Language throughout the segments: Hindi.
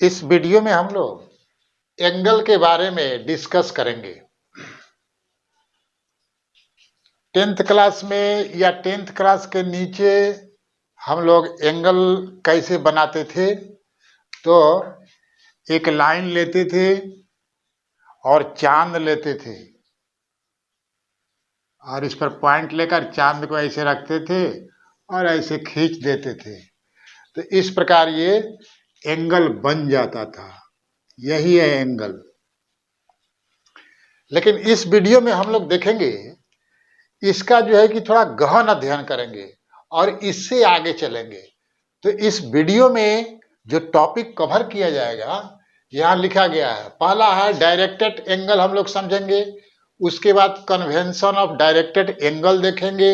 इस वीडियो में हम लोग एंगल के बारे में डिस्कस करेंगे। 10th क्लास में या 10th क्लास के नीचे हम लोग एंगल कैसे बनाते थे, तो एक लाइन लेते थे और चांद लेते थे और इस पर पॉइंट लेकर चांद को ऐसे रखते थे और ऐसे खींच देते थे, तो इस प्रकार ये एंगल बन जाता था। यही है एंगल। लेकिन इस वीडियो में हम लोग देखेंगे, इसका जो है कि थोड़ा गहन अध्ययन करेंगे और इससे आगे चलेंगे। तो इस वीडियो में जो टॉपिक कवर किया जाएगा, यहाँ लिखा गया है। पहला है डायरेक्टेड एंगल, हम लोग समझेंगे। उसके बाद कन्वेंशन ऑफ डायरेक्टेड एंगल देखेंगे।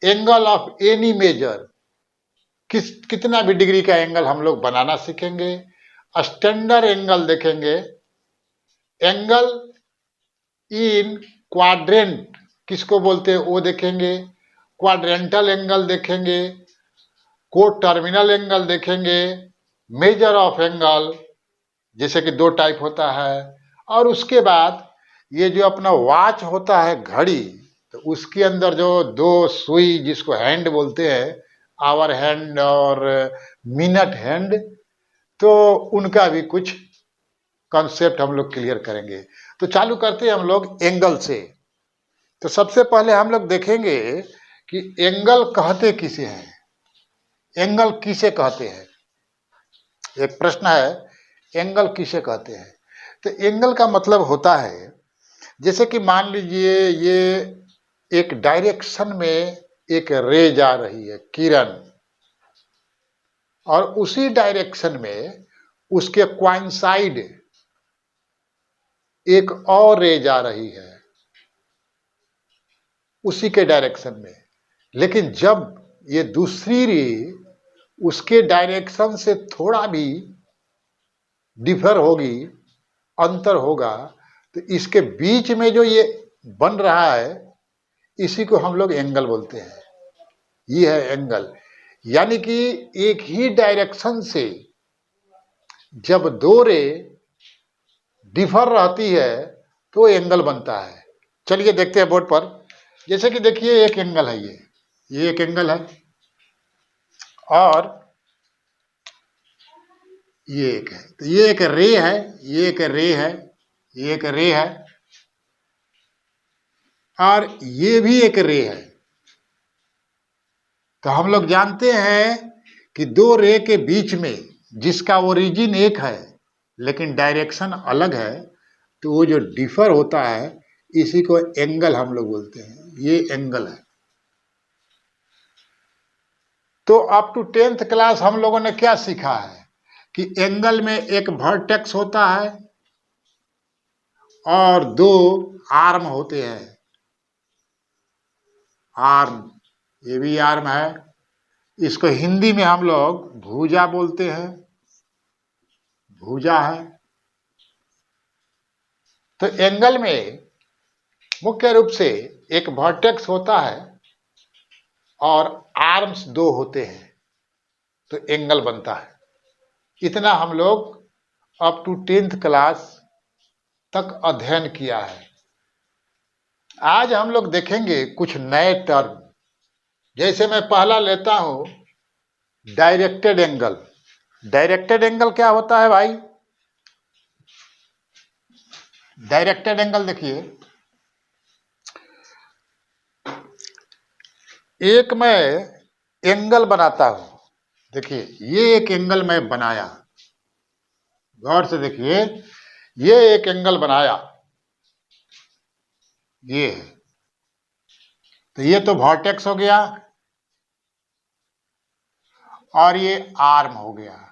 एंगल ऑफ एनी मेजर, कितना भी डिग्री का एंगल हम लोग बनाना सीखेंगे। स्टैंडर्ड एंगल देखेंगे। एंगल इन क्वाड्रेंट किसको बोलते हैं वो देखेंगे। क्वाड्रेंटल एंगल देखेंगे। को टर्मिनल एंगल देखेंगे। मेजर ऑफ एंगल, जैसे कि दो टाइप होता है। और उसके बाद ये जो अपना वॉच होता है, घड़ी, तो उसके अंदर जो दो सुई जिसको हैंड बोलते हैं, आवर हैंड और मिनट हैंड, तो उनका भी कुछ कॉन्सेप्ट हम लोग क्लियर करेंगे। तो चालू करते हैं हम लोग एंगल से। तो सबसे पहले हम लोग देखेंगे कि एंगल कहते किसे हैं, एंगल किसे कहते हैं। एक प्रश्न है, एंगल किसे कहते हैं। तो एंगल का मतलब होता है, जैसे कि मान लीजिए ये एक डायरेक्शन में एक रे जा रही है, किरण, और उसी डायरेक्शन में उसके क्वाइंसाइड एक और रे जा रही है उसी के डायरेक्शन में। लेकिन जब ये दूसरी रे उसके डायरेक्शन से थोड़ा भी डिफर होगी, अंतर होगा, तो इसके बीच में जो ये बन रहा है, इसी को हम लोग एंगल बोलते हैं। ये है एंगल। यानी कि एक ही डायरेक्शन से जब दो रे डिफर रहती है तो एंगल बनता है। चलिए देखते हैं बोर्ड पर। जैसे कि देखिए एक एंगल है, ये एक एंगल है, और ये एक है। तो ये एक रे है, ये एक रे है, ये एक रे है, और ये भी एक रे है। तो हम लोग जानते हैं कि दो रे के बीच में जिसका ओरिजिन एक है लेकिन डायरेक्शन अलग है, तो वो जो डिफर होता है इसी को एंगल हम लोग बोलते हैं। ये एंगल है। तो अप टू 10th क्लास हम लोगों ने क्या सीखा है कि एंगल में एक वर्टेक्स होता है और दो आर्म होते हैं। आर्म, ये भी आर्म है। इसको हिंदी में हम लोग भुजा बोलते हैं, भुजा है। तो एंगल में मुख्य रूप से एक वर्टेक्स होता है और आर्म्स दो होते हैं, तो एंगल बनता है। इतना हम लोग अप टू 10th क्लास तक अध्ययन किया है। आज हम लोग देखेंगे कुछ नए टर्म। जैसे मैं पहला लेता हूं डायरेक्टेड एंगल। डायरेक्टेड एंगल क्या होता है भाई? डायरेक्टेड एंगल देखिए, एक मैं एंगल बनाता हूं। देखिए ये एक एंगल मैं बनाया, गौर से देखिए, ये एक एंगल बनाया, ये है। तो ये तो वर्टेक्स हो गया और ये आर्म हो गया।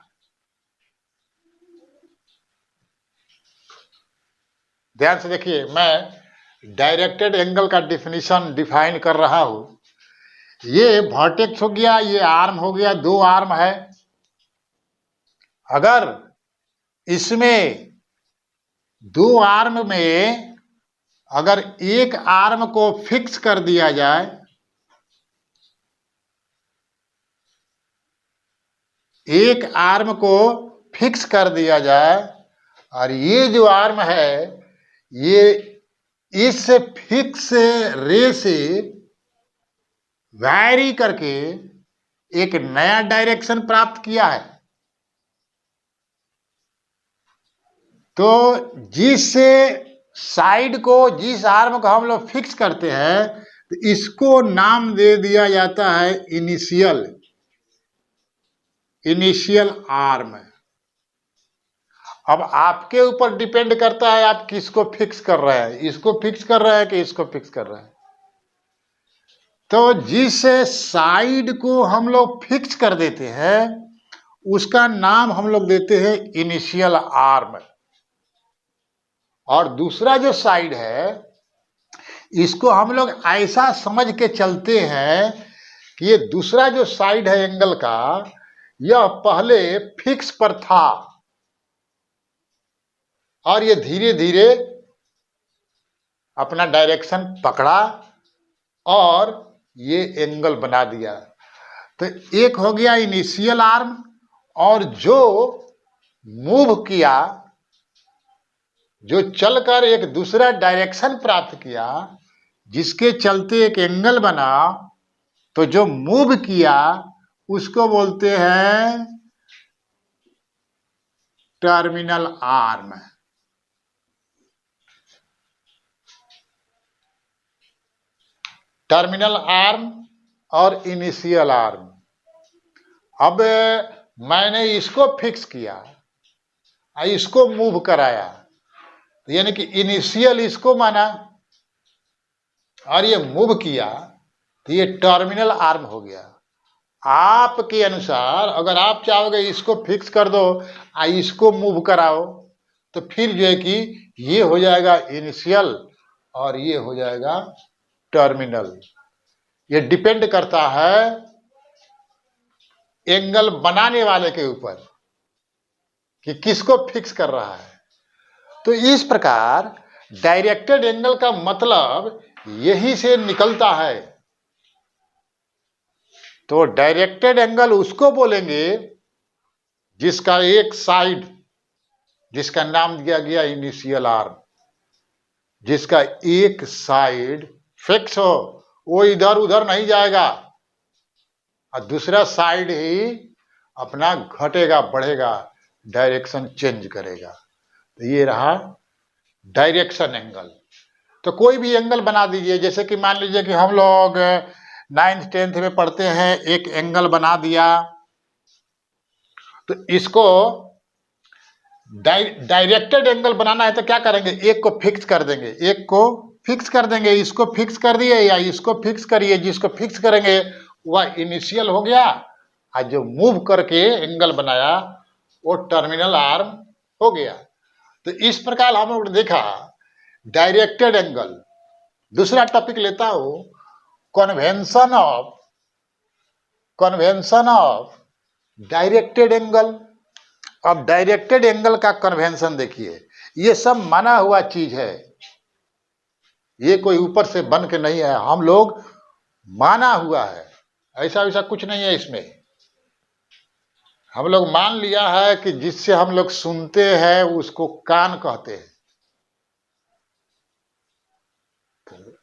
ध्यान से देखिए, मैं डायरेक्टेड एंगल का डिफिनीशन डिफाइन कर रहा हूं। ये वर्टेक्स हो गया, ये आर्म हो गया, दो आर्म है। अगर इसमें दो आर्म में अगर एक आर्म को फिक्स कर दिया जाए, एक आर्म को फिक्स कर दिया जाए और ये जो आर्म है ये इस फिक्स रे से वैरी करके एक नया डायरेक्शन प्राप्त किया है। तो जिस साइड को, जिस आर्म को हम लोग फिक्स करते हैं, तो इसको नाम दे दिया जाता है इनिशियल आर्म। अब आपके ऊपर डिपेंड करता है आप किसको फिक्स कर रहे हैं, इसको फिक्स कर रहे हैं कि इसको फिक्स कर रहे हैं। तो जिस साइड को हम लोग फिक्स कर देते हैं उसका नाम हम लोग देते हैं इनिशियल आर्म। और दूसरा जो साइड है इसको हम लोग ऐसा समझ के चलते हैं कि ये दूसरा जो साइड है एंगल का, यह पहले फिक्स पर था और ये धीरे धीरे अपना डायरेक्शन पकड़ा और ये एंगल बना दिया। तो एक हो गया इनिशियल आर्म, और जो मूव किया, जो चलकर एक दूसरा डायरेक्शन प्राप्त किया जिसके चलते एक एंगल बना, तो जो मूव किया उसको बोलते हैं टर्मिनल आर्म। टर्मिनल आर्म और इनिशियल आर्म। अब मैंने इसको फिक्स किया, इसको मूव कराया, यानी कि इनिशियल इसको माना और ये मूव किया, तो ये टर्मिनल आर्म हो गया। आपके अनुसार अगर आप चाहोगे इसको फिक्स कर दो इसको मूव कराओ, तो फिर जो है कि ये हो जाएगा इनिशियल और ये हो जाएगा टर्मिनल। ये डिपेंड करता है एंगल बनाने वाले के ऊपर कि किसको फिक्स कर रहा है। तो इस प्रकार डायरेक्टेड एंगल का मतलब यही से निकलता है। तो डायरेक्टेड एंगल उसको बोलेंगे जिसका एक साइड, जिसका नाम दिया गया इनिशियल आर्म, जिसका एक साइड फिक्स हो, वो इधर उधर नहीं जाएगा और दूसरा साइड ही अपना घटेगा बढ़ेगा, डायरेक्शन चेंज करेगा। तो ये रहा डायरेक्शन एंगल। तो कोई भी एंगल बना दीजिए, जैसे कि मान लीजिए कि हम लोग 9th 10th में पढ़ते हैं, एक एंगल बना दिया, तो इसको डायरेक्टेड एंगल बनाना है तो क्या करेंगे, एक को फिक्स कर देंगे, एक को फिक्स कर देंगे, इसको फिक्स कर दिए या इसको फिक्स करिए, जिसको फिक्स करेंगे वह इनिशियल हो गया और जो मूव करके एंगल बनाया वो टर्मिनल आर्म हो गया। तो इस प्रकार हम लोग ने देखा डायरेक्टेड एंगल। दूसरा टॉपिक लेता हूं, कन्वेंशन ऑफ डायरेक्टेड एंगल। अब डायरेक्टेड एंगल का कन्वेंशन देखिए, ये सब माना हुआ चीज है, ये कोई ऊपर से बन के नहीं है, हम लोग माना हुआ है, ऐसा वैसा कुछ नहीं है इसमें। हम लोग मान लिया है कि जिससे हम लोग सुनते हैं उसको कान कहते हैं,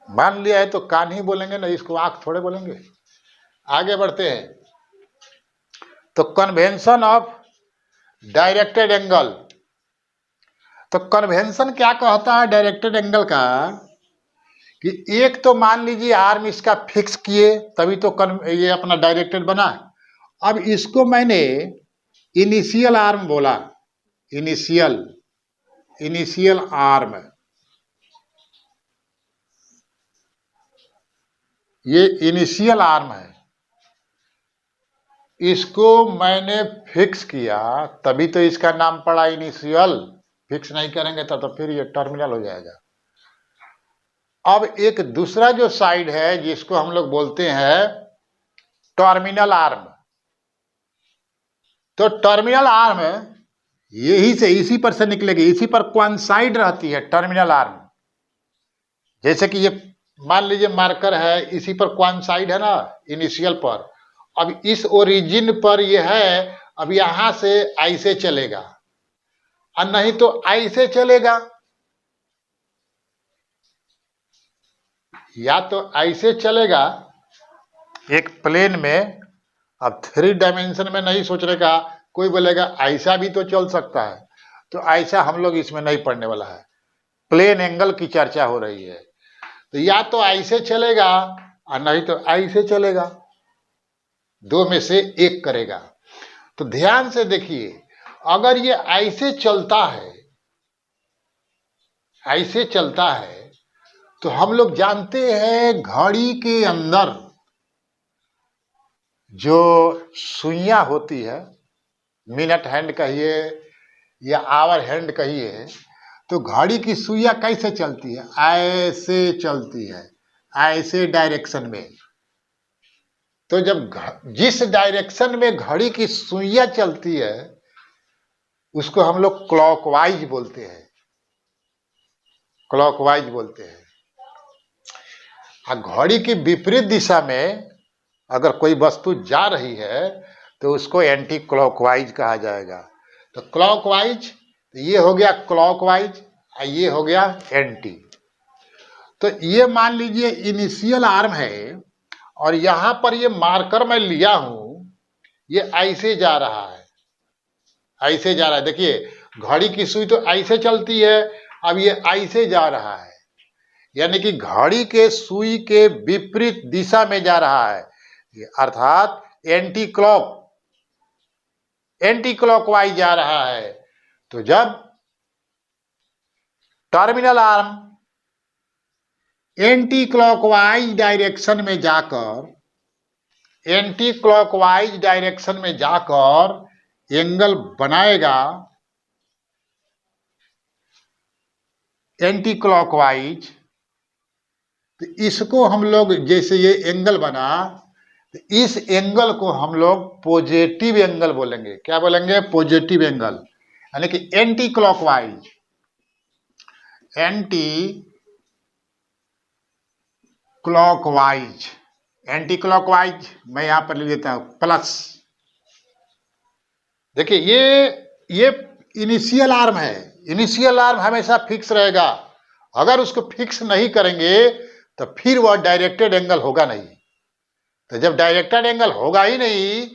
मान लिया है तो कान ही बोलेंगे ना, इसको आंख थोड़े बोलेंगे। आगे बढ़ते हैं। तो कन्वेंशन ऑफ डायरेक्टेड एंगल, तो कन्वेंशन क्या कहता है डायरेक्टेड एंगल का, कि एक तो मान लीजिए आर्म इसका फिक्स किए तभी तो ये अपना डायरेक्टेड बना। अब इसको मैंने इनिशियल आर्म बोला, इनिशियल आर्म, ये इनिशियल आर्म है, इसको मैंने फिक्स किया तभी तो इसका नाम पड़ा इनिशियल। फिक्स नहीं करेंगे तो फिर ये टर्मिनल हो जाएगा। अब एक दूसरा जो साइड है जिसको हम लोग बोलते हैं टर्मिनल आर्म, तो टर्मिनल आर्म यही से, इसी पर से निकलेगी, इसी पर कोइंसाइड रहती है टर्मिनल आर्म। जैसे कि ये मान लीजिए मार्कर है, इसी पर कोइंसाइड है ना इनिशियल पर। अब इस ओरिजिन पर ये है अब यहां से ऐसे चलेगा और नहीं तो ऐसे चलेगा, या तो ऐसे चलेगा एक प्लेन में। अब 3 डायमेंशन में नहीं सोचने का, कोई बोलेगा ऐसा भी तो चल सकता है, तो ऐसा हम लोग इसमें नहीं पढ़ने वाला है, प्लेन एंगल की चर्चा हो रही है। तो या तो ऐसे चलेगा और नहीं तो ऐसे चलेगा, दो में से एक करेगा। तो ध्यान से देखिए, अगर ये ऐसे चलता है, ऐसे चलता है, तो हम लोग जानते हैं घड़ी के अंदर जो सुइयां होती है, मिनट हैंड कहिए या आवर हैंड कहिए, तो घड़ी की सुइयां कैसे चलती है? ऐसे चलती है, ऐसे डायरेक्शन में। तो जब जिस डायरेक्शन में घड़ी की सुइयां चलती है उसको हम लोग क्लॉकवाइज बोलते हैं, क्लॉकवाइज बोलते हैं। घड़ी की विपरीत दिशा में अगर कोई वस्तु जा रही है तो उसको एंटी क्लॉकवाइज कहा जाएगा। तो क्लॉकवाइज, तो ये हो गया क्लॉकवाइज और ये हो गया एंटी। तो ये मान लीजिए इनिशियल आर्म है और यहां पर ये मार्कर मैं लिया हूं, ये ऐसे जा रहा है, ऐसे जा रहा है। देखिए घड़ी की सुई तो ऐसे चलती है, अब ये ऐसे जा रहा है, यानी कि घड़ी के सुई के विपरीत दिशा में जा रहा है, अर्थात एंटी क्लॉकवाइज जा रहा है। तो जब terminal arm anti clockwise direction में जाकर, एंटी क्लॉकवाइज डायरेक्शन में जाकर एंगल बनाएगा, एंटी क्लॉकवाइज, तो इसको हम लोग, जैसे ये एंगल बना, तो इस एंगल को हम लोग पॉजिटिव एंगल बोलेंगे। क्या बोलेंगे? पॉजिटिव एंगल, यानी कि anti clockwise. Anti clockwise, anti clockwise मैं यहां पर लिख देता हूं प्लस। देखिए ये इनिशियल आर्म है, इनिशियल आर्म हमेशा फिक्स रहेगा। अगर उसको फिक्स नहीं करेंगे तो फिर वह डायरेक्टेड एंगल होगा नहीं। तो जब डायरेक्टेड एंगल होगा ही नहीं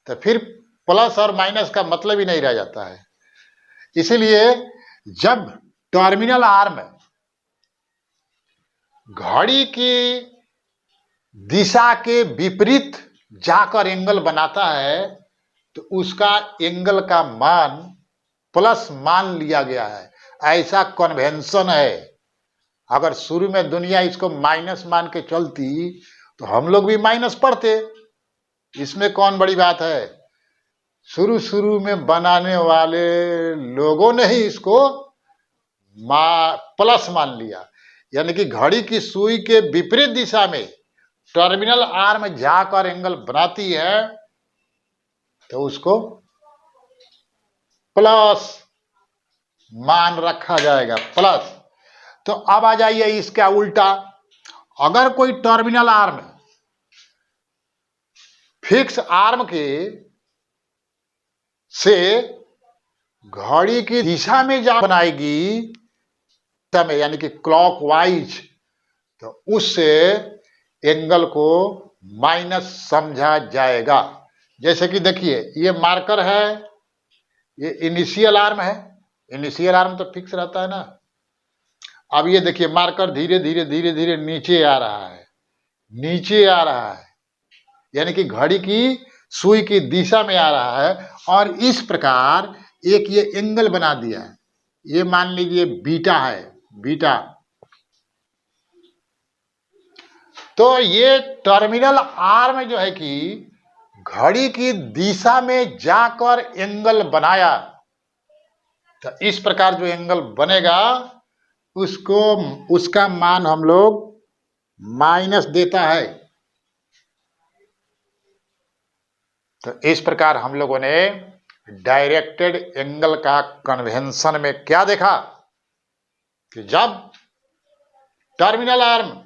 तो फिर प्लस और माइनस का मतलब ही नहीं रह जाता है। इसीलिए जब टर्मिनल आर्म घड़ी की दिशा के विपरीत जाकर एंगल बनाता है तो उसका एंगल का मान प्लस मान लिया गया है, ऐसा कन्वेंशन है। अगर शुरू में दुनिया इसको माइनस मान के चलती तो हम लोग भी माइनस पढ़ते, इसमें कौन बड़ी बात है। शुरू में बनाने वाले लोगों ने ही इसको प्लस मान लिया, यानी कि घड़ी की सुई के विपरीत दिशा में टर्मिनल आर्म जाकर एंगल बनाती है तो उसको प्लस मान रखा जाएगा, प्लस। तो अब आ जाइए इसका उल्टा, अगर कोई टर्मिनल आर्म फिक्स आर्म के से घड़ी की दिशा में जा बनाएगी, यानी कि क्लॉकवाइज, तो उससे एंगल को माइनस समझा जाएगा। जैसे कि देखिए ये मार्कर है, ये इनिशियल आर्म है, इनिशियल आर्म तो फिक्स रहता है ना। अब ये देखिए मार्कर धीरे धीरे नीचे आ रहा है, नीचे आ रहा है, यानी कि घड़ी की सुई की दिशा में आ रहा है। और इस प्रकार एक ये एंगल बना दिया है, ये मान लीजिए बीटा है, बीटा। तो ये टर्मिनल आर्म जो है कि घड़ी की दिशा में जाकर एंगल बनाया, तो इस प्रकार जो एंगल बनेगा उसको, उसका मान हम लोग माइनस देता है। तो इस प्रकार हम लोगों ने डायरेक्टेड एंगल का कन्वेंशन में क्या देखा कि जब टर्मिनल आर्म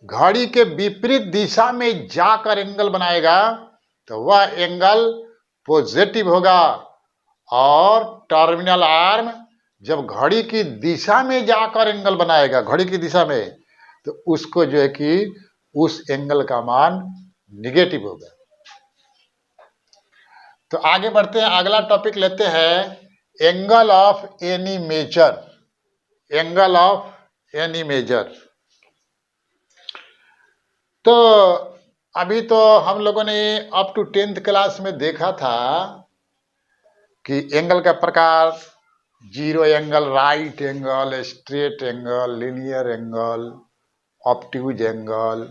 घड़ी के विपरीत दिशा में जाकर एंगल बनाएगा तो वह एंगल पॉजिटिव होगा और टर्मिनल आर्म जब घड़ी की दिशा में जाकर एंगल बनाएगा, घड़ी की दिशा में, तो उसको जो है कि उस एंगल का मान निगेटिव होगा। तो आगे बढ़ते हैं, अगला टॉपिक लेते हैं angle of any measure. Angle of any measure. तो अभी तो हम लोगों ने अप टू 10th क्लास में देखा था कि एंगल का प्रकार, zero angle, right angle, straight angle, linear angle, obtuse angle,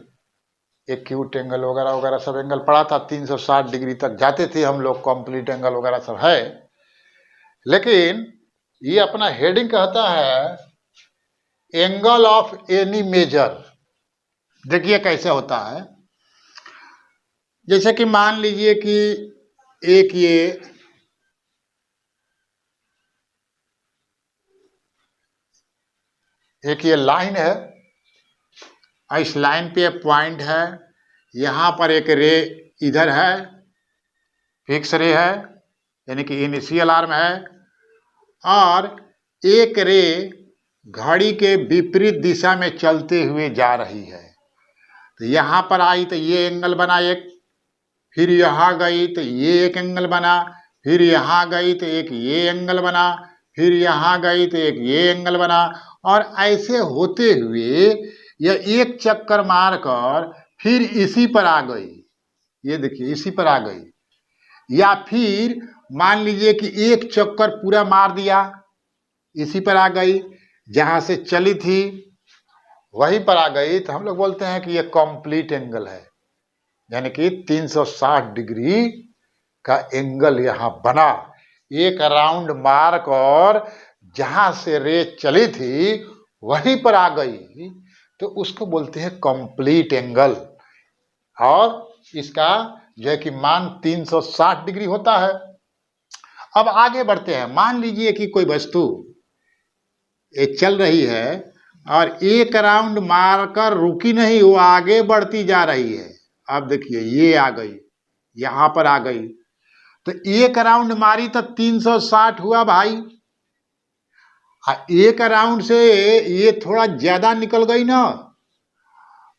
acute angle वगैरह वगैरह सब एंगल पढ़ा था। 360 डिग्री तक जाते थे हम लोग, कंप्लीट एंगल वगैरह सब है। लेकिन ये अपना हेडिंग कहता है एंगल ऑफ एनी मेजर। देखिए कैसे होता है। जैसे कि मान लीजिए कि एक ये लाइन है, इस लाइन पे पॉइंट है, यहां पर एक रे इधर है, फिक्स रे है, यानी कि इनिशियल आर्म है, और एक रे घड़ी के विपरीत दिशा में चलते हुए जा रही है। तो यहां पर आई तो ये एंगल बना एक, फिर यहां गई तो ये एक एंगल बना, फिर यहां गई तो एक ये एंगल बना, फिर यहां गई तो एक ये एंगल बना, और ऐसे होते हुए यह एक चक्कर मारकर फिर इसी पर आ गई। ये देखिए इसी पर आ गई। या फिर मान लीजिए कि एक चक्कर पूरा मार दिया, इसी पर आ गई, जहां से चली थी वहीं पर आ गई, तो हम लोग बोलते हैं कि ये कंप्लीट एंगल है। यानी कि 360 डिग्री का एंगल यहां बना, एक राउंड मार कर जहां से रे चली थी वहीं पर आ गई, तो उसको बोलते हैं कंप्लीट एंगल। और इसका जो है कि मान 360 डिग्री होता है। अब आगे बढ़ते हैं। मान लीजिए कि कोई वस्तु ये चल रही है और एक राउंड मारकर रुकी नहीं, वो आगे बढ़ती जा रही है। अब देखिए ये आ गई, यहां पर आ गई, तो एक राउंड मारी तो 360 हुआ भाई। एक राउंड से ये थोड़ा ज्यादा निकल गई ना,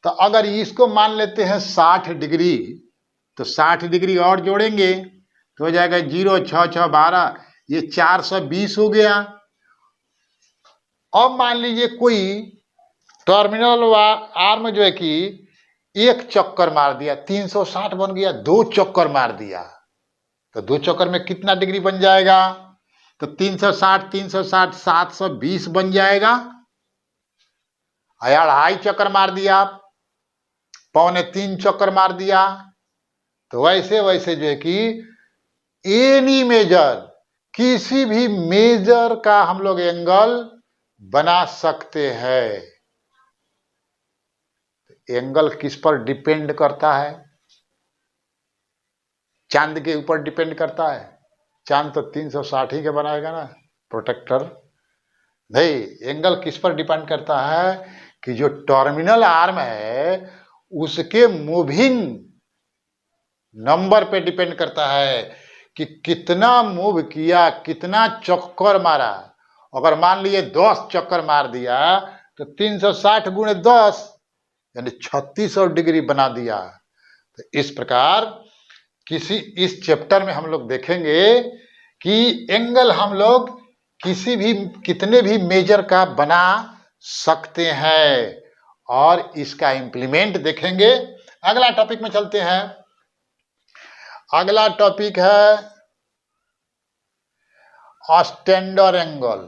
तो अगर इसको मान लेते हैं 60 डिग्री, तो 60 डिग्री और जोड़ेंगे तो हो जाएगा 0 6 6 12, ये 420 हो गया। अब मान लीजिए कोई टर्मिनल आर्म जो है कि एक चक्कर मार दिया, 360 बन गया, 2 चक्कर मार दिया, तो 2 चक्कर में कितना डिग्री बन जाएगा? तो 360 720 बन जाएगा। अढ़ाई चक्कर मार दिया, 2.25 चक्कर मार दिया, तो वैसे वैसे जो है कि एनी मेजर, किसी भी मेजर का हम लोग एंगल बना सकते हैं। एंगल किस पर डिपेंड करता है? चांद के ऊपर डिपेंड करता है? चांद तो 360 ही के बनाएगा ना प्रोटेक्टर। नहीं, एंगल किस पर डिपेंड करता है कि जो टर्मिनल आर्म है उसके मूविंग नंबर पे डिपेंड करता है कि कितना मूव किया, कितना चक्कर मारा। अगर मान लिए 10 चक्कर मार दिया तो 360 गुणे 10 यानी 3600 डिग्री बना दिया। तो इस प्रकार इस चैप्टर में हम लोग देखेंगे कि एंगल हम लोग कितने भी मेजर का बना सकते हैं, और इसका इंप्लीमेंट देखेंगे। अगला टॉपिक में चलते हैं। अगला टॉपिक है स्टैंडर्ड एंगल।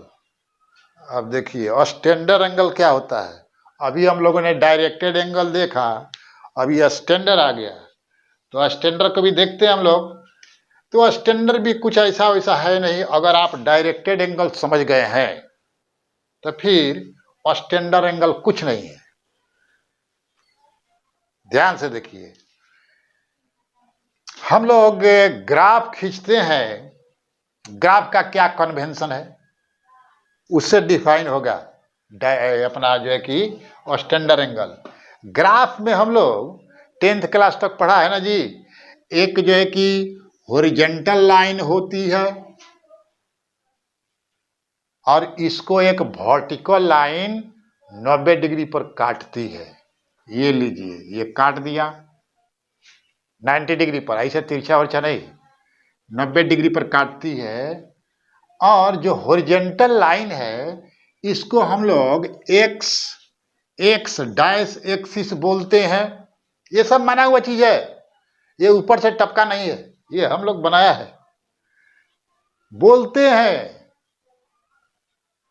अब देखिए स्टैंडर्ड एंगल क्या होता है। अभी हम लोगों ने डायरेक्टेड एंगल देखा, अभी स्टैंडर्ड आ गया, तो स्टैंडर्ड को भी देखते हैं हम लोग। तो स्टैंडर्ड भी कुछ ऐसा वैसा है नहीं। अगर आप डायरेक्टेड एंगल समझ गए हैं तो फिर स्टैंडर्ड एंगल कुछ नहीं है। ध्यान से देखिए, हम लोग ग्राफ खींचते हैं, ग्राफ का क्या कन्वेंशन है उससे डिफाइन होगा अपना जो है कि स्टैंडर्ड एंगल। ग्राफ में हम लोग 10th क्लास तक पढ़ा है ना जी। एक जो है कि हॉरिजॉन्टल लाइन होती है और इसको एक वर्टिकल लाइन 90 डिग्री पर काटती है। ये लीजिए, ये काट दिया 90 डिग्री पर, ऐसे तिरछा वर्छा नहीं, 90 डिग्री पर काटती है। और जो हॉरिजॉन्टल लाइन है इसको हम लोग एक्स डैश एक्सिस बोलते हैं। ये सब माना हुआ चीज है, ये ऊपर से टपका नहीं है, ये हम लोग बनाया है, बोलते हैं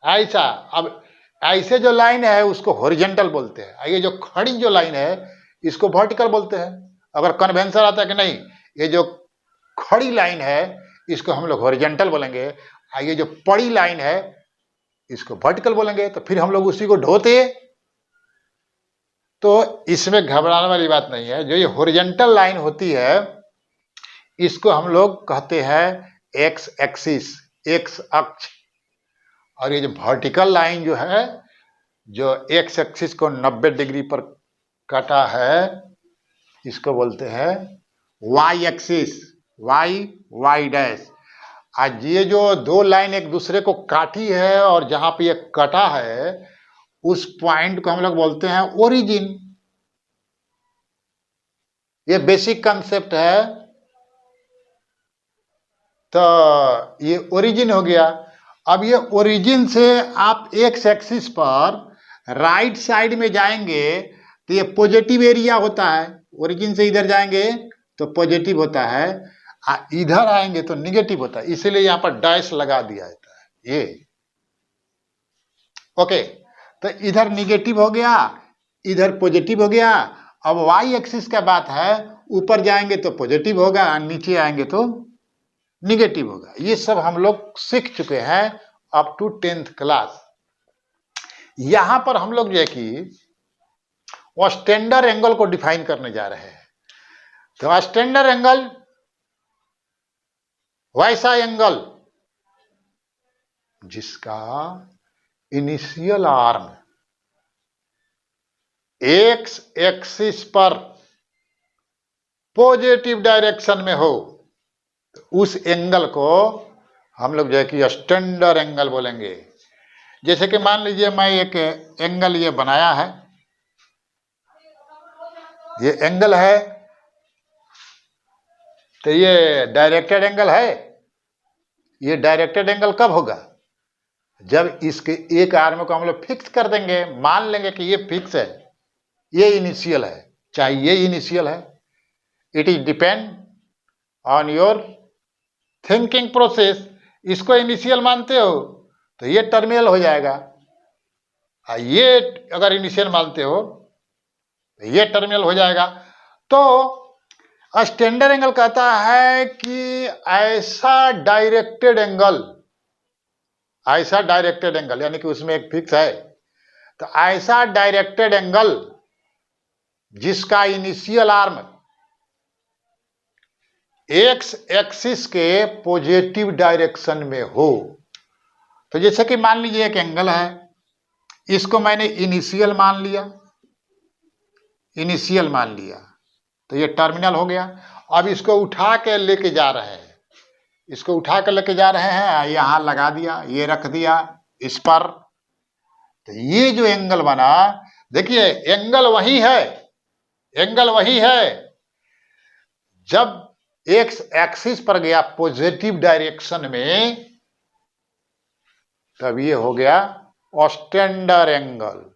ऐसा। अब ऐसे जो लाइन है उसको हॉरिजॉन्टल बोलते हैं, ये जो खड़ी जो लाइन है इसको वर्टिकल बोलते हैं। अगर कन्वेंशन आता है कि नहीं, ये जो खड़ी लाइन है इसको हम लोग हॉरिजॉन्टल बोलेंगे, ये जो पड़ी लाइन है इसको वर्टिकल बोलेंगे। तो फिर हम लोग उसी को ढोते। तो इसमें घबराने वाली बात नहीं है। जो ये हॉरिजॉन्टल लाइन होती है इसको हम लोग कहते हैं एक्स एक्सिस, एक्स अक्ष। और ये जो वर्टिकल लाइन जो है, जो एक्स एक्सिस को 90 डिग्री पर काटा है, इसको बोलते हैं वाई एक्सिस, वाई डैश। आज ये जो दो लाइन एक दूसरे को काटी है और जहां पे ये कटा है उस पॉइंट को हम लोग बोलते हैं ओरिजिन। ये बेसिक कंसेप्ट है। तो ये ओरिजिन हो गया। अब ये ओरिजिन से आप एक्स एक्सिस पर राइट साइड में जाएंगे तो ये पॉजिटिव एरिया होता है। ओरिजिन से इधर जाएंगे तो पॉजिटिव होता है, इधर आएंगे तो निगेटिव होता है, इसीलिए यहां पर डैश लगा दिया जाता है ये। ओके, तो इधर निगेटिव हो गया, इधर पॉजिटिव हो गया। अब वाई एक्सिस का बात है, ऊपर जाएंगे तो पॉजिटिव होगा, नीचे आएंगे तो निगेटिव होगा। ये सब हम लोग सीख चुके हैं अप टू 10th क्लास। यहां पर हम लोग जो है कि वो स्टैंडर्ड एंगल को डिफाइन करने जा रहे हैं। तो स्टैंडर्ड एंगल वैसा एंगल जिसका इनिशियल आर्म एक्स एक्सिस पर पॉजिटिव डायरेक्शन में हो, तो उस एंगल को हम लोग जो है कि स्टैंडर्ड एंगल बोलेंगे। जैसे कि मान लीजिए मैं एक एंगल ये बनाया है, ये एंगल है, तो ये डायरेक्टेड एंगल है। ये डायरेक्टेड एंगल कब होगा? जब इसके एक आर्म को हम लोग फिक्स कर देंगे, मान लेंगे कि ये फिक्स है, ये इनिशियल है, चाहे ये इनिशियल है। It is depend on your thinking process. इसको इनिशियल मानते हो तो ये टर्मिनल हो जाएगा, ये अगर इनिशियल मानते हो तो ये टर्मिनल हो जाएगा। तो स्टैंडर्ड एंगल कहता है कि ऐसा डायरेक्टेड एंगल, यानी कि उसमें एक फिक्स है, तो ऐसा डायरेक्टेड एंगल जिसका इनिशियल आर्म एक्स एक्सिस के पॉजिटिव डायरेक्शन में हो। तो जैसे कि मान लीजिए एक एंगल है, इसको मैंने इनिशियल मान लिया, तो ये टर्मिनल हो गया। अब इसको उठा के लेके जा रहे हैं, यहां लगा दिया, ये रख दिया इस पर, तो ये जो एंगल बना, देखिए एंगल वही है। जब एक्स एक्सिस पर गया पॉजिटिव डायरेक्शन में, तब ये हो गया स्टैंडर्ड एंगल।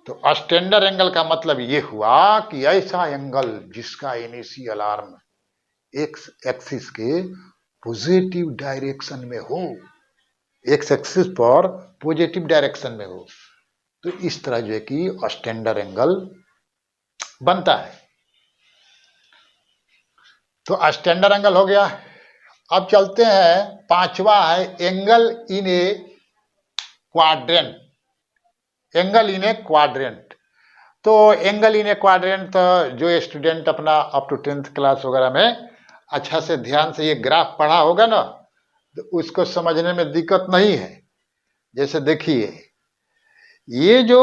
तो स्टैंडर्ड एंगल का मतलब ये हुआ कि ऐसा एंगल जिसका इनिशियल आर्म एक्स एक्सिस के पॉजिटिव डायरेक्शन में हो, एक्स एक्सिस पर पॉजिटिव डायरेक्शन में हो, तो इस तरह जो है कि स्टैंडर्ड एंगल बनता है। तो स्टैंडर्ड एंगल हो गया। अब चलते हैं, पांचवा है एंगल इन ए क्वाड्रेंट। तो एंगल इन ए क्वाड्रेंट, तो जो स्टूडेंट अपना अप टू 10th क्लास वगैरह में अच्छा से ध्यान से ये ग्राफ पढ़ा होगा ना, तो उसको समझने में दिक्कत नहीं है। जैसे देखिए, ये जो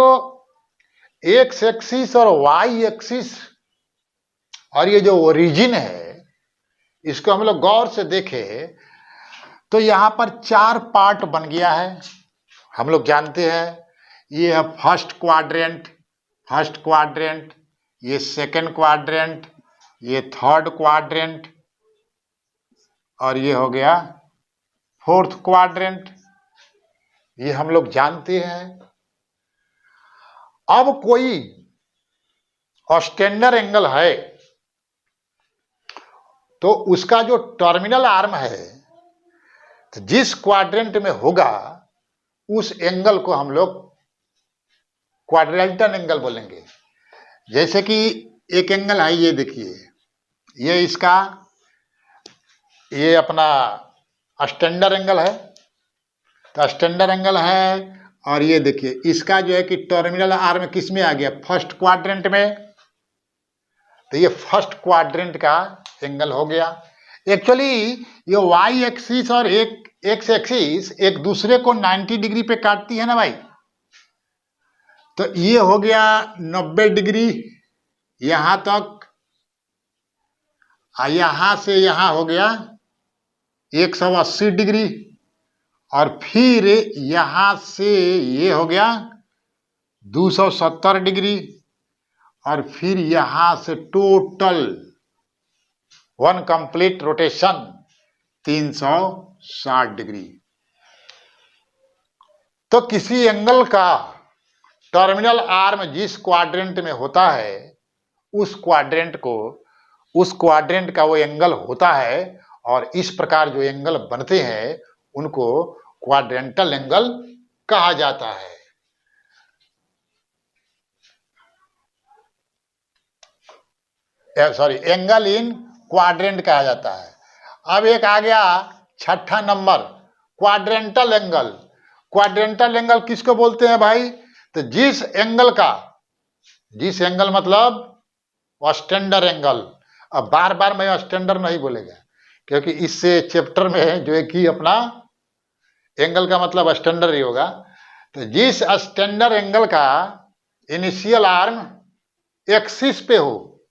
एक्स एक्सिस और वाई एक्सिस और ये जो ओरिजिन है, इसको हम लोग गौर से देखें तो यहां पर 4 पार्ट बन गया है। हम लोग जानते हैं ये है फर्स्ट क्वाड्रेंट, ये सेकंड क्वाड्रेंट, ये थर्ड क्वाड्रेंट और ये हो गया फोर्थ क्वाड्रेंट। ये हम लोग जानते हैं। अब कोई स्टैंडर्ड एंगल है तो उसका जो टर्मिनल आर्म है तो जिस क्वाड्रेंट में होगा उस एंगल को हम लोग क्वाड्रेंटल एंगल बोलेंगे। जैसे कि एक एंगल है, ये देखिए, ये इसका ये अपना स्टैंडर्ड एंगल है, तो स्टैंडर्ड एंगल है। और ये देखिए इसका जो है कि टर्मिनल आर्म किस में आ गया, फर्स्ट क्वाड्रेंट में, तो ये फर्स्ट क्वाड्रेंट का एंगल हो गया। एक्चुअली ये वाई एक्सिस और एक्स एक्सिस एक दूसरे को 90 डिग्री पे काटती है ना भाई, तो ये हो गया 90 डिग्री यहां तक, यहां से यहां हो गया 180 डिग्री, और फिर यहां से ये हो गया 270 डिग्री, और फिर यहां से total one complete rotation 360 degree. तो किसी एंगल का टर्मिनल आर्म जिस क्वाड्रेंट में होता है उस क्वाड्रेंट का वो एंगल होता है, और इस प्रकार जो एंगल बनते हैं उनको क्वाड्रेंटल एंगल कहा जाता है। सॉरी, एंगल इन क्वाड्रेंट कहा जाता है। अब एक आ गया छठा number, quadrantal angle. Quadrantal angle किसको बोलते हैं भाई, तो जिस एंगल मतलब स्टैंडर्ड एंगल। अब बार बार मैं स्टैंडर्ड नहीं बोलेगा क्योंकि इससे चैप्टर में जो है कि अपना एंगल का मतलब स्टैंडर्ड ही होगा। तो जिस स्टैंडर्ड एंगल का इनिशियल आर्म एक्सिस पे हो,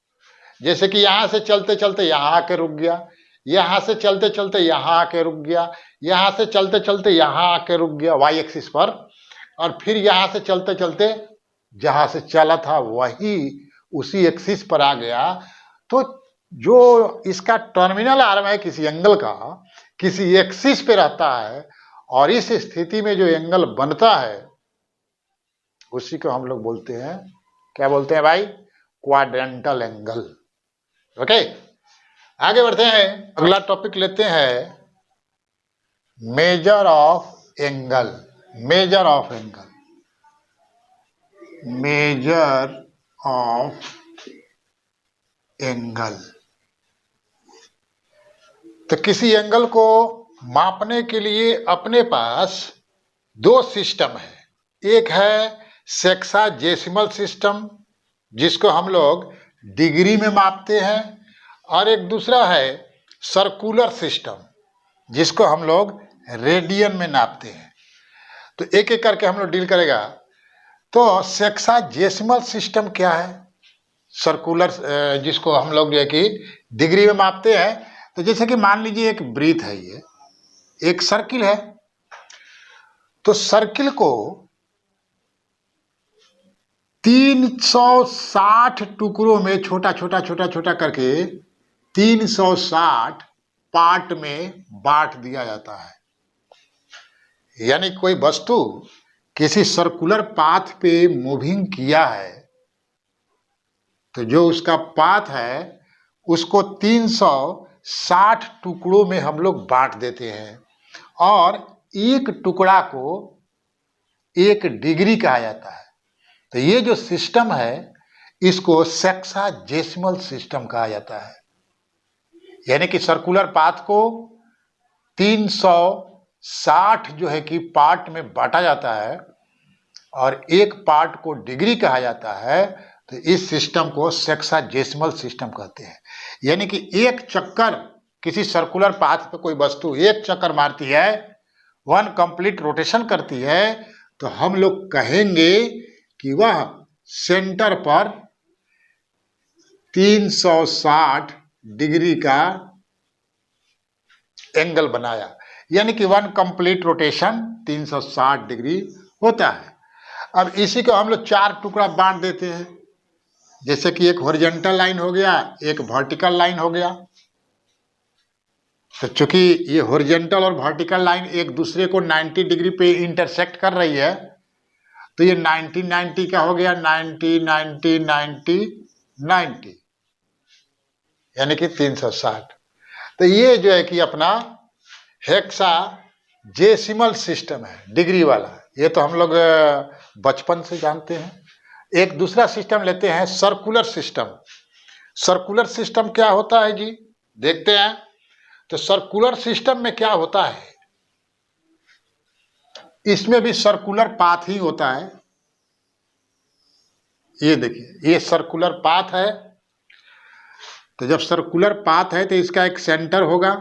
जैसे कि यहां से चलते चलते यहां आके रुक गया, यहां से चलते चलते यहां आके रुक गया, यहां से चलते चलते यहां आके रुक गया वाई एक्सिस पर, और फिर यहां से चलते चलते जहां से चला था वही उसी एक्सिस पर आ गया, तो जो इसका टर्मिनल आर्म है किसी एंगल का किसी एक्सिस पे रहता है, और इस स्थिति में जो एंगल बनता है उसी को हम लोग बोलते हैं, क्या बोलते हैं भाई, क्वाड्रेंटल एंगल। ओके, आगे बढ़ते हैं, अगला टॉपिक लेते हैं, measure of angle. Measure of angle, measure of angle. तो किसी एंगल को मापने के लिए अपने पास दो सिस्टम है। एक है सेक्साजेसिमल सिस्टम जिसको हम लोग डिग्री में मापते हैं, और एक दूसरा है सर्कुलर सिस्टम जिसको हम लोग रेडियन में नापते हैं। तो एक एक करके हम लोग डील करेगा। तो सेक्साजेसिमल सिस्टम क्या है, सर्कुलर जिसको हम लोग जो है कि डिग्री में मापते हैं। तो जैसे कि मान लीजिए एक ब्रीथ है, ये एक सर्किल है, तो सर्किल को 360 टुकड़ों में छोटा छोटा छोटा छोटा करके 360 पार्ट में बांट दिया जाता है। यानी कोई वस्तु किसी सर्कुलर पाथ पे मूविंग किया है तो जो उसका पाथ है उसको 360 टुकड़ों में हम लोग बांट देते हैं, और एक टुकड़ा को 1 डिग्री कहा जाता है। तो ये जो सिस्टम है इसको सेक्साजेसिमल सिस्टम कहा जाता है। यानी कि सर्कुलर पाथ को 360 जो है कि पार्ट में बांटा जाता है, और एक पार्ट को डिग्री कहा जाता है। तो इस सिस्टम को सेक्साजेसिमल सिस्टम कहते हैं। यानी कि एक चक्कर किसी सर्कुलर पाथ पे कोई वस्तु एक चक्कर मारती है, 1 कंप्लीट रोटेशन करती है, तो हम लोग कहेंगे कि वह सेंटर पर 360 डिग्री का एंगल बनाया, यानी कि वन कंप्लीट रोटेशन 360 डिग्री होता है। अब इसी को हम लोग 4 टुकड़ा बांट देते हैं, जैसे कि एक हॉरिजॉन्टल लाइन हो गया, एक वर्टिकल लाइन हो गया। तो चूंकि ये हॉरिजॉन्टल और वर्टिकल लाइन एक दूसरे को 90 डिग्री पे इंटरसेक्ट कर रही है, तो ये 90 90 का हो गया, 90 90 90 90, यानी कि 360। तो ये जो है कि अपना हेक्साडेसिमल सिस्टम है, डिग्री वाला। ये तो हम लोग बचपन से जानते हैं। एक दूसरा सिस्टम लेते हैं, सर्कुलर सिस्टम। सर्कुलर सिस्टम क्या होता है जी, देखते हैं। तो सर्कुलर सिस्टम में क्या होता है, इसमें भी सर्कुलर पाथ ही होता है। ये देखिए, ये सर्कुलर पाथ है। तो जब सर्कुलर पाथ है तो इसका एक सेंटर होगा,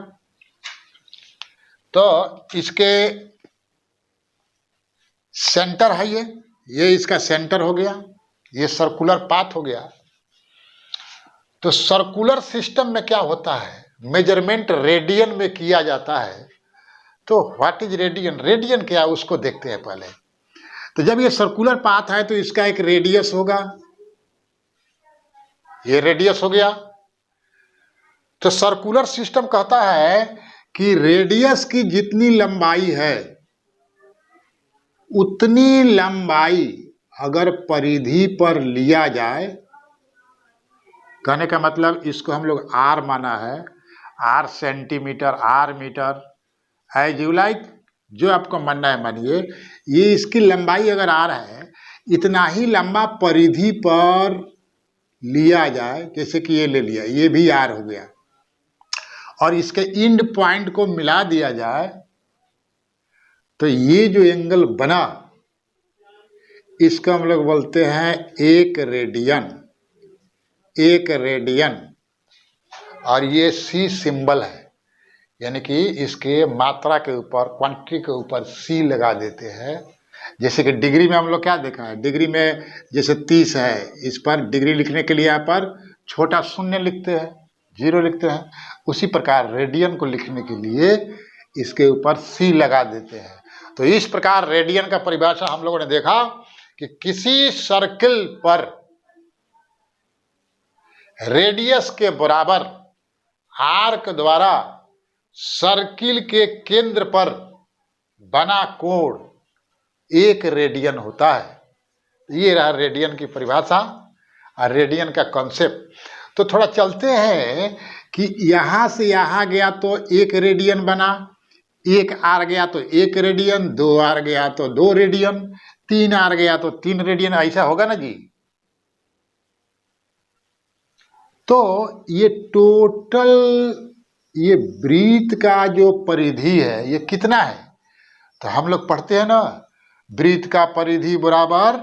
तो इसके सेंटर है ये इसका सेंटर हो गया, ये सर्कुलर पाथ हो गया। तो सर्कुलर सिस्टम में क्या होता है, मेजरमेंट रेडियन में किया जाता है। तो व्हाट इज रेडियन, रेडियन क्या है उसको देखते हैं पहले। तो जब ये सर्कुलर पाथ है तो इसका एक रेडियस होगा, ये रेडियस हो गया। तो सर्कुलर सिस्टम कहता है कि रेडियस की जितनी लंबाई है उतनी लंबाई अगर परिधि पर लिया जाए, कहने का मतलब इसको हम लोग आर माना है, r centimetre, r metre, as you like, जो आपको मानना है मानिए। ये इसकी लंबाई अगर आर है, इतना ही लंबा परिधि पर लिया जाए, जैसे कि ये ले लिया, ये भी आर हो गया, और इसके इंड पॉइंट को मिला दिया जाए, तो ये जो एंगल बना इसको हम लोग बोलते हैं 1 रेडियन, 1 रेडियन। और ये सी सिंबल है, यानी कि इसके मात्रा के ऊपर, क्वांटिटी के ऊपर सी लगा देते हैं। जैसे कि डिग्री में हम लोग क्या देखा है, डिग्री में जैसे 30 है, इस पर डिग्री लिखने के लिए यहाँ पर छोटा शून्य लिखते हैं, 0 लिखते हैं। उसी प्रकार रेडियन को लिखने के लिए इसके ऊपर सी लगा देते हैं। तो इस प्रकार रेडियन का परिभाषा हम लोगों ने देखा कि किसी सर्किल पर रेडियस के बराबर आर्क द्वारा सर्किल के केंद्र पर बना कोण 1 रेडियन होता है। ये रहा रेडियन की परिभाषा और रेडियन का कॉन्सेप्ट। तो थोड़ा चलते हैं कि यहां से यहां गया तो 1 रेडियन बना, 1 आर गया तो 1 रेडियन, 2 आर गया तो 2 रेडियन, 3 आर गया तो 3 रेडियन, ऐसा होगा ना जी। तो ये टोटल ये वृत्त का जो परिधि है ये कितना है, तो हम लोग पढ़ते हैं ना, वृत्त का परिधि बराबर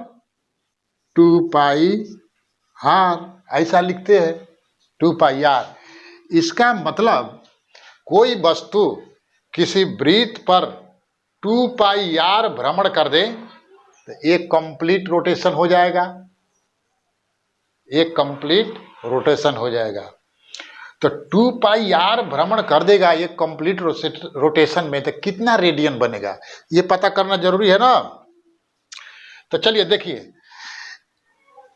2 पाई आर, ऐसा लिखते हैं 2 पाई आर। इसका मतलब कोई वस्तु किसी वृत्त पर 2 पाई आर भ्रमण कर दे तो एक कंप्लीट रोटेशन हो जाएगा, एक कंप्लीट रोटेशन हो जाएगा। तो 2 पाई आर भ्रमण कर देगा एक कंप्लीट रोटेशन में, तो कितना रेडियन बनेगा ये पता करना जरूरी है ना। तो चलिए देखिए,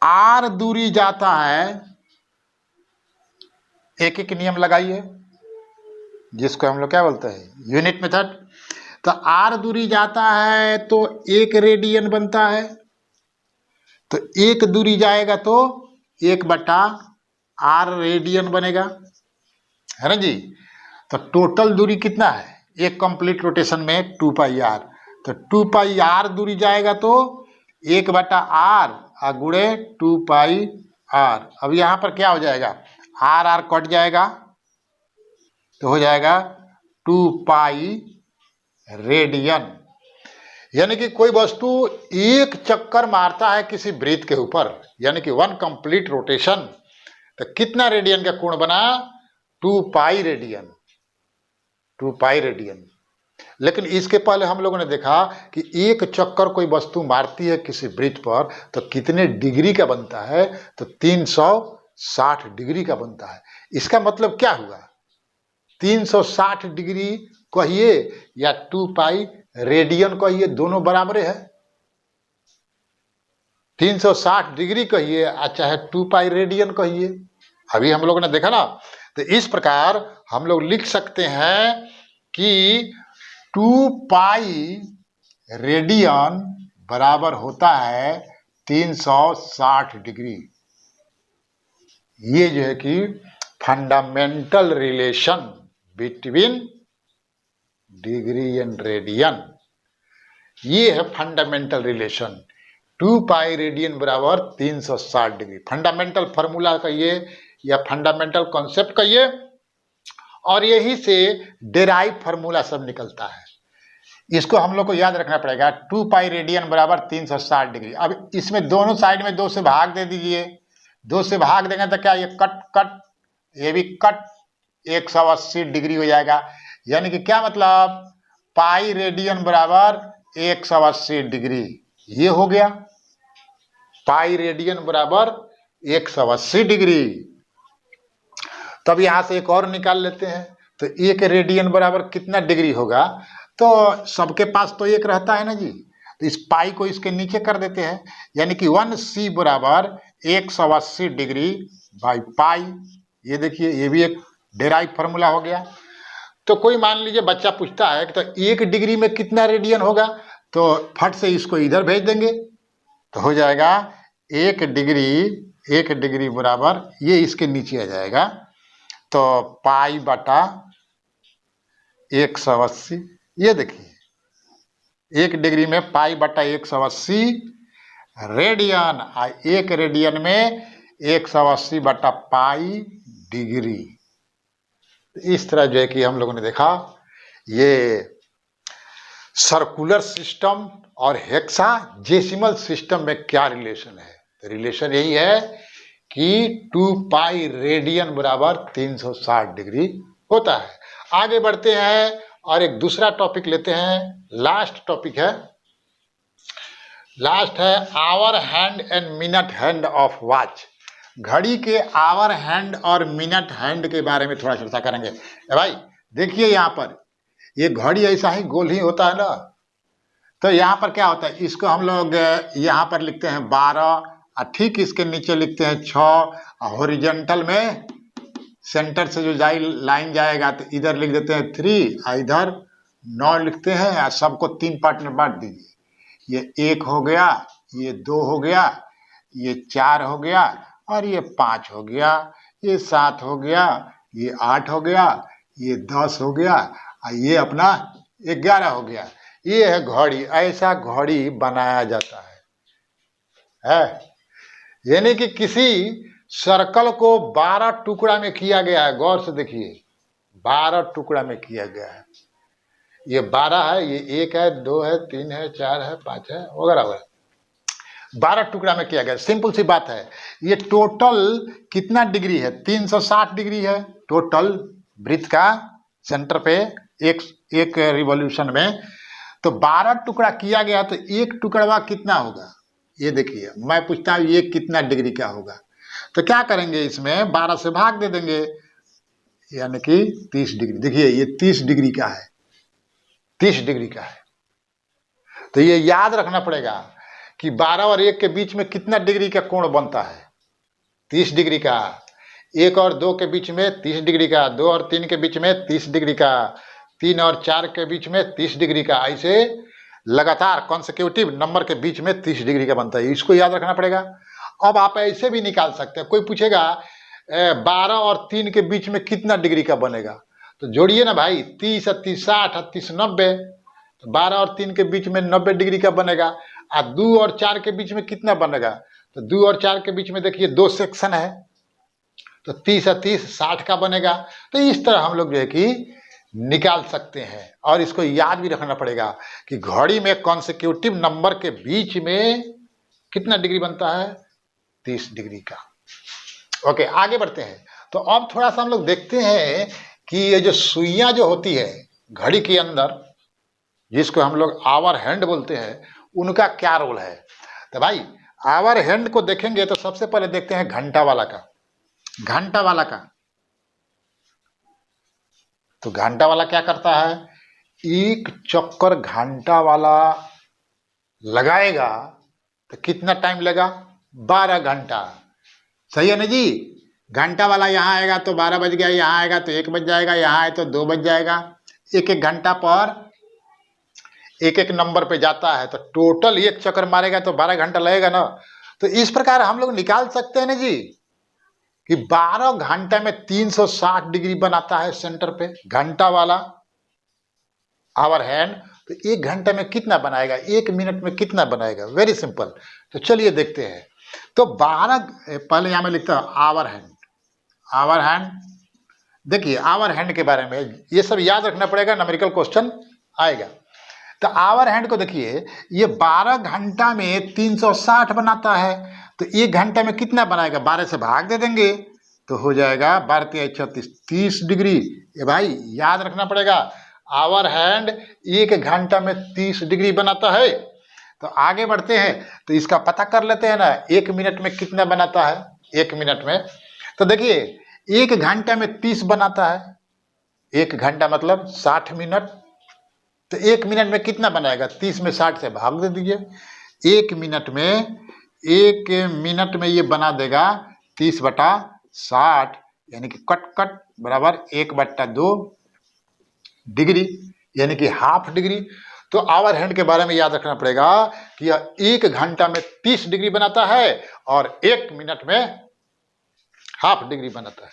आर दूरी जाता है, एक एक नियम लगाइए जिसको हम लोग क्या बोलते हैं, यूनिट मेथड। तो आर दूरी जाता है तो 1 रेडियन बनता है, तो 1 दूरी जाएगा तो 1/r रेडियन बनेगा, है ना जी। तो टोटल दूरी कितना है एक कंप्लीट रोटेशन में 2 पाई आर, तो 2 पाई आर दूरी जाएगा तो 1/r गुणे 2 पाई आर। अब यहां पर क्या हो जाएगा, आर आर कट जाएगा तो हो जाएगा 2 पाई रेडियन। यानी कि कोई वस्तु एक चक्कर मारता है किसी वृत्त के ऊपर, यानी कि 1 कंप्लीट रोटेशन, तो कितना रेडियन का कोण बना, 2 पाई रेडियन, 2 पाई रेडियन। लेकिन इसके पहले हम लोगों ने देखा कि एक चक्कर कोई वस्तु मारती है किसी वृत्त पर तो कितने डिग्री का बनता है, तो 360 डिग्री का बनता है। इसका मतलब क्या हुआ, 360 डिग्री कहिए या 2 पाई रेडियन कहिए, दोनों बराबर है। 360 डिग्री कहिए या चाहे 2 पाई रेडियन कहिए, अभी हम लोगों ने देखा ना। तो इस प्रकार हम लोग लिख सकते हैं कि 2 पाई रेडियन बराबर होता है 360 डिग्री। ये जो है कि fundamental relation between degree and radian, ये है फंडामेंटल रिलेशन। 2 पाई रेडियन बराबर 360 डिग्री, फंडामेंटल फॉर्मूला कहिए या फंडामेंटल कॉन्सेप्ट कहिए, और यही से डेराइव फॉर्मूला सब निकलता है। इसको हम लोग को याद रखना पड़ेगा। 2 पाई रेडियन बराबर 360 डिग्री। अब इसमें दोनों साइड में 2 से भाग दे दीजिए। 2 से भाग देंगे तो क्या ये कट कट, ये भी कट, 180 डिग्री हो जाएगा। यानी कि क्या मतलब, पाई रेडियन बराबर 180 डिग्री, ये हो गया पाई रेडियन बराबर 180 डिग्री। तब यहां से एक और निकाल लेते हैं, तो 1 रेडियन बराबर कितना डिग्री होगा, तो सबके पास तो 1 रहता है ना जी, तो इस पाई को इसके नीचे कर देते हैं, यानी कि 1c बराबर 180 डिग्री बाई पाई। ये देखिए, ये भी एक डेराइव फार्मूला हो गया। तो कोई मान लीजिए बच्चा पूछता है कि तो 1 डिग्री में कितना रेडियन होगा, तो फट से इसको इधर भेज देंगे, तो हो जाएगा 1 डिग्री बराबर, ये इसके नीचे आ जाएगा, तो पाई बटा 180। ये देखिए 1 डिग्री में पाई बटा 180 रेडियन, और 1 रेडियन में 180 बटा पाई डिग्री। इस तरह जो है कि हम लोगों ने देखा ये सर्कुलर सिस्टम और हेक्साडेसिमल सिस्टम में क्या रिलेशन है। तो रिलेशन यही है कि 2 पाई रेडियन बराबर 360 डिग्री होता है। आगे बढ़ते हैं और एक दूसरा टॉपिक लेते हैं। लास्ट टॉपिक है, लास्ट है hour hand and minute hand of watch. घड़ी के आवर हैंड और मिनट हैंड के बारे में थोड़ा चर्चा करेंगे। भाई देखिए, यहाँ पर ये घड़ी ऐसा ही गोल ही होता है ना, तो यहाँ पर क्या होता है, इसको हम लोग यहाँ पर लिखते हैं 12, और ठीक इसके नीचे लिखते हैं 6, हॉरिजॉन्टल में सेंटर से जो लाइन जाएगा तो इधर लिख देते हैं 3, और इधर 9 लिखते हैं, और सबको 3 पार्ट में बांट दीजिए। ये 1 हो गया, ये 2 हो गया, ये 4 हो गया, और ये 5 हो गया, ये 7 हो गया, ये 8 हो गया, ये 10 हो गया, और ये अपना 11 हो गया। ये है घड़ी, ऐसा घड़ी बनाया जाता है। यानी कि किसी सर्कल को 12 टुकड़ा में किया गया है। गौर से देखिए, 12 टुकड़ा में किया गया है। ये 12 है, ये 1 है, 2 है, 3 है, 4 है, 5 है, वगैरह वगैरह, 12 टुकड़ा में किया गया। सिंपल सी बात है। ये टोटल कितना डिग्री है, 360 डिग्री है टोटल वृत्त का सेंटर पे एक रिवॉल्यूशन में। तो 12 टुकड़ा किया गया, तो एक टुकड़ा कितना होगा, ये देखिए। मैं पूछता हूँ ये कितना डिग्री का होगा, तो क्या करेंगे, इसमें 12 से भाग दे देंगे, यानी कि 30 डिग्री। देखिए ये 30 डिग्री का है, 30 डिग्री का है। तो ये याद रखना पड़ेगा कि 12 और 1 के बीच में कितना डिग्री का कोण बनता है, 30 डिग्री का। 1 और 2 के बीच में 30 डिग्री का, 2 और 3 के बीच में 30 डिग्री का, 3 और 4 के बीच में 30 डिग्री का, ऐसे लगातार कॉन्सेक्यूटिव नंबर के बीच में 30 डिग्री का बनता है। इसको याद रखना पड़ेगा। अब आप ऐसे भी निकाल सकते हैं। कोई पूछेगा 12 और 3 के बीच में कितना डिग्री का बनेगा, तो जोड़िए ना भाई, 30 और 30 60 और 30 90, तो 12 और 3 के बीच में 90 डिग्री का बनेगा। और 2 और 4 के बीच में कितना बनेगा, तो 2 और 4 के बीच में देखिए 2 सेक्शन है, तो 30 और 30 60 का बनेगा। तो इस तरह हम लोग जो है कि निकाल सकते हैं। और इसको याद भी रखना पड़ेगा कि घड़ी में कॉन्सेक्यूटिव नंबर के बीच में कितना डिग्री बनता है, 30 डिग्री का। ओके, आगे बढ़ते हैं। तो अब थोड़ा सा हम लोग देखते हैं कि ये जो सुइयां जो होती है घड़ी के अंदर, जिसको हम लोग आवर हैंड बोलते हैं, उनका क्या रोल है। तो भाई आवर हैंड को देखेंगे तो सबसे पहले देखते हैं घंटा वाला का। घंटा वाला का तो घंटा वाला क्या करता है, एक चक्कर घंटा वाला लगाएगा तो कितना टाइम लगा, 12 घंटा। सही है ना जी। घंटा वाला यहाँ आएगा तो 12 बज गया, यहाँ आएगा तो 1 बज जाएगा, यहाँ आए तो 2 बज जाएगा। एक एक घंटा पर एक एक नंबर पे जाता है, तो टोटल एक चक्कर मारेगा तो 12 घंटा लगेगा ना। तो इस प्रकार हम लोग निकाल सकते हैं ना जी कि 12 घंटे में 360 डिग्री बनाता है सेंटर पे घंटा वाला आवर हैंड। तो 1 घंटे में कितना बनाएगा, 1 मिनट में कितना बनाएगा, वेरी सिंपल। तो चलिए देखते हैं। तो 12, पहले यहां में लिखता हूं आवर हैंड। आवर हैंड, देखिए आवर हैंड के बारे में ये सब याद रखना पड़ेगा, न्यूमेरिकल क्वेश्चन आएगा। तो आवर हैंड को देखिए, ये 12 घंटा में 360 बनाता है, तो 1 घंटे में कितना बनाएगा, 12 से भाग दे देंगे तो हो जाएगा 12 3 36 30 डिग्री। ये भाई याद रखना पड़ेगा, आवर हैंड 1 घंटा में 30 डिग्री बनाता है। तो आगे बढ़ते हैं, तो इसका पता कर लेते हैं ना, 1 मिनट में कितना बनाता है 1 मिनट में। तो देखिए 1 घंटा में 30 बनाता है, 1 घंटा मतलब 60 मिनट। तो 1 मिनट में कितना बनाएगा, 30 में 60 से भाग दे दीजिए। 1 मिनट में ये बना देगा 30/60, यानी कि कट कट बराबर 1/2 डिग्री, यानी कि हाफ डिग्री। तो आवर हैंड के बारे में याद रखना पड़ेगा कि यह 1 घंटा में 30 डिग्री बनाता है और 1 मिनट में हाफ डिग्री बनाता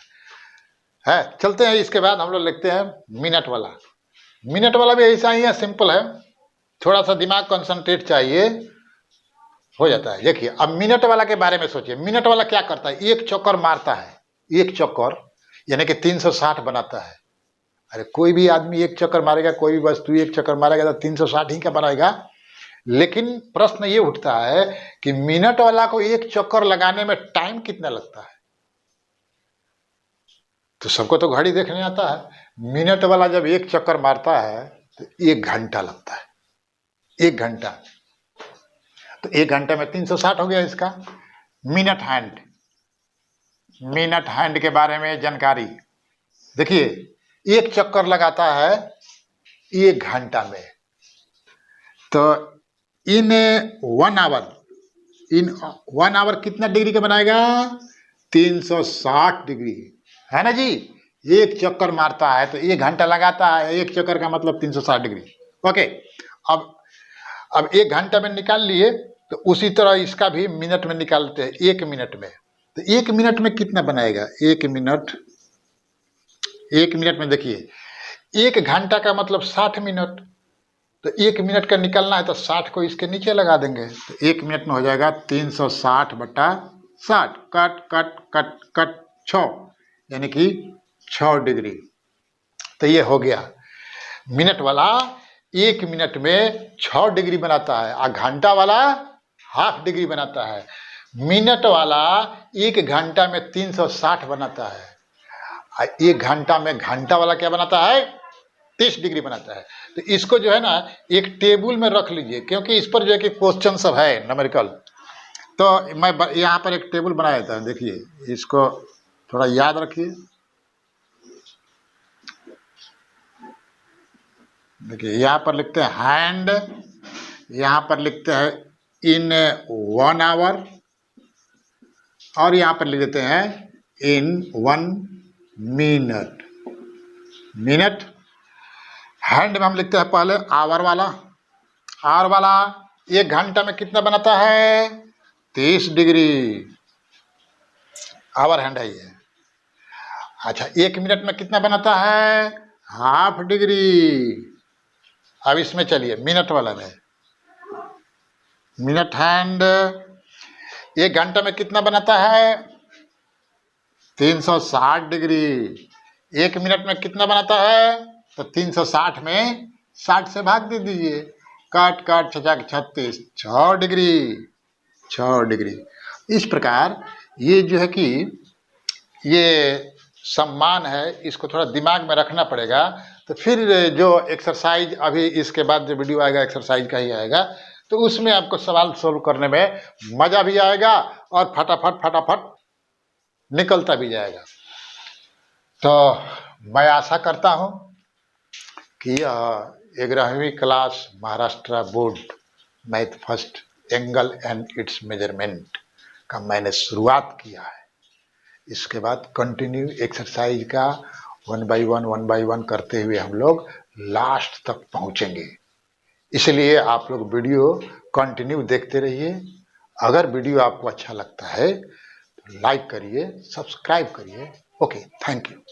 है। चलते हैं, इसके बाद हम लोग लिखते हैं मिनट वाला। मिनट वाला भी ऐसा ही है, सिंपल है, थोड़ा सा दिमाग कंसंट्रेट चाहिए, हो जाता है। देखिए अब मिनट वाला के बारे में सोचिए। मिनट वाला क्या करता है, 1 चक्कर मारता है, 1 चक्कर यानी कि 360 बनाता है। अरे कोई भी आदमी 1 चक्कर मारेगा, कोई भी वस्तु 1 चक्कर मारेगा तो 360 ही का बनाएगा। लेकिन प्रश्न ये उठता है कि मिनट वाला को 1 चक्कर लगाने में टाइम कितना लगता है। तो सबको तो घड़ी देखने आता है। मिनट वाला जब 1 चक्कर मारता है तो 1 घंटा लगता है, 1 घंटा। तो 1 घंटे में 360 हो गया इसका। मिनट हैंड, मिनट हैंड के बारे में जानकारी देखिए, 1 चक्कर लगाता है 1 घंटा में। तो इन 1 आवर कितना डिग्री का बनाएगा, 360 डिग्री, है ना जी। 1 चक्कर मारता है तो 1 घंटा लगाता है, 1 चक्कर का मतलब 360 डिग्री। ओके, अब 1 घंटा में निकाल लिए, तो उसी तरह इसका भी मिनट में निकालते हैं, 1 मिनट में। तो 1 मिनट में कितना बनाएगा, 1 मिनट में देखिए 1 घंटा का मतलब 60 मिनट। तो 1 मिनट का निकलना है तो 60 को इसके नीचे लगा देंगे, तो 1 मिनट में हो जाएगा 360/60, कट कट कट कट 6, यानी कि 6 डिग्री। तो ये हो गया मिनट वाला 1 मिनट में 6 डिग्री बनाता है, और घंटा वाला हाफ डिग्री बनाता है। मिनट वाला 1 घंटा में 360 बनाता है, और 1 घंटा में घंटा वाला क्या बनाता है, 30 डिग्री बनाता है। तो इसको जो है ना एक टेबल में रख लीजिए, क्योंकि इस पर जो है कि क्वेश्चन सब है न्यूमेरिकल। तो मैं यहाँ पर एक टेबल बना देता हूँ, देखिए इसको थोड़ा याद रखिए। देखिए यहाँ पर लिखते हैं हैंड, यहाँ पर लिखते हैं इन 1 आवर, और यहाँ पर लिख देते हैं इन 1 मिनट। मिनट हैंड में हम लिखते हैं पहले आवर वाला। आवर वाला 1 घंटा में कितना बनाता है, 30 डिग्री, आवर हैंड है ये। अच्छा 1 मिनट में कितना बनाता है, हाफ डिग्री। अब इसमें चलिए मिनट वाला में, मिनट हैंड 1 घंटा में कितना बनाता है, 360 डिग्री। 1 मिनट में कितना बनाता है, तो 360 में 60 से भाग दे दीजिए, काट काट 36 6 डिग्री, 6 डिग्री। इस प्रकार ये जो है कि ये सम्मान है, इसको थोड़ा दिमाग में रखना पड़ेगा। तो फिर जो एक्सरसाइज अभी इसके बाद जो वीडियो आएगा एक्सरसाइज का ही आएगा, तो उसमें आपको सवाल सोल्व करने में मज़ा भी आएगा और फटाफट निकलता भी जाएगा। तो मैं आशा करता हूँ कि यह 11वीं class Maharashtra board math first angle and it's measurement का मैंने शुरुआत किया है। इसके बाद कंटिन्यू एक्सरसाइज का 1 बाय 1 करते हुए हम लोग लास्ट तक पहुंचेंगे। इसलिए आप लोग वीडियो कंटिन्यू देखते रहिए। अगर वीडियो आपको अच्छा लगता है तो लाइक करिए, सब्सक्राइब करिए। Okay, thank you.